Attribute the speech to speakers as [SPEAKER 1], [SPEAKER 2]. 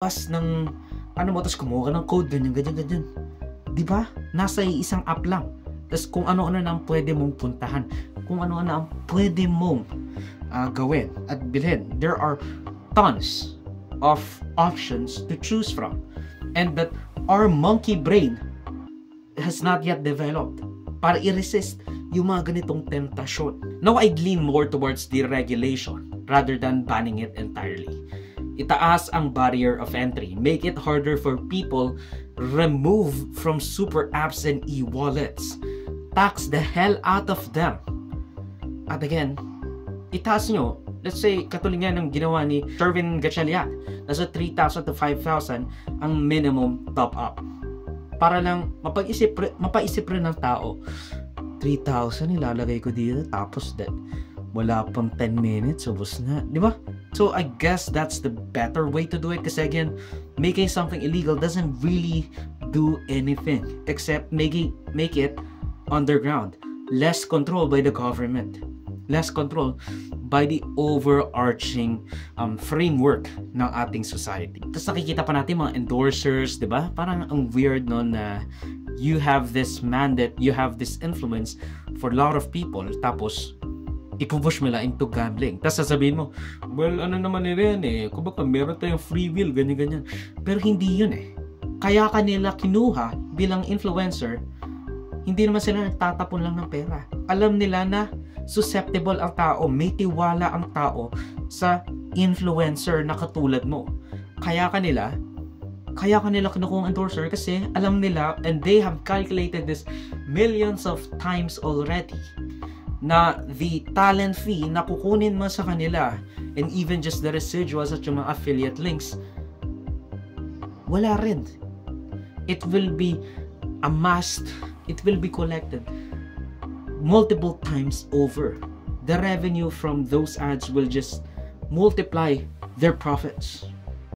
[SPEAKER 1] magbukas ng ano mo, tapos kumuha ka ng code, ganyan. Di ba? Nasa isang app lang. Tapos kung ano-ano na ang pwede mong puntahan, kung ano-ano na ang pwede mong gawin at bilhin. There are tons of options to choose from. And that our monkey brain has not yet developed para i-resist yung mga ganitong temptasyon. Now, I'd lean more towards deregulation rather than banning it entirely. Itaas ang barrier of entry. Make it harder for people. Remove from super apps and e-wallets. Tax the hell out of them. At again, itaas nyo. Let's say, katulad nga ng ginawa ni Sherwin Gatchalian. Nasa 3,000 to 5,000 ang minimum top-up. Para lang mapaisip rin ng tao. 3,000 ilalagay ko dito. Tapos wala pang 10 minutes. Ubus na. Di ba? So, I guess that's the better way to do it. Kasi again, making something illegal doesn't really do anything. Except make it underground. Less control by the government. Less control by the overarching framework ng ating society. Tapos nakikita pa natin mga endorsers, di ba? Parang ang weird no na you have this mandate, you have this influence for a lot of people. Tapos, ipupush mo lang into gambling. Tapos sasabihin mo, well, ano naman nila yan eh. Kung baka meron tayong free will, ganyan-ganyan. Pero hindi yun eh. Kaya kanila kinuha bilang influencer, hindi naman sila nagtatapon lang ng pera. Alam nila na susceptible ang tao, may tiwala ang tao sa influencer na katulad mo. Kaya kanila kinukuha ang endorser kasi alam nila and they have calculated this millions of times already na the talent fee na kukunin mo sa kanila and even just the residuals at yung mga affiliate links, wala rin. It will be amassed, it will be collected multiple times over. The revenue from those ads will just multiply their profits.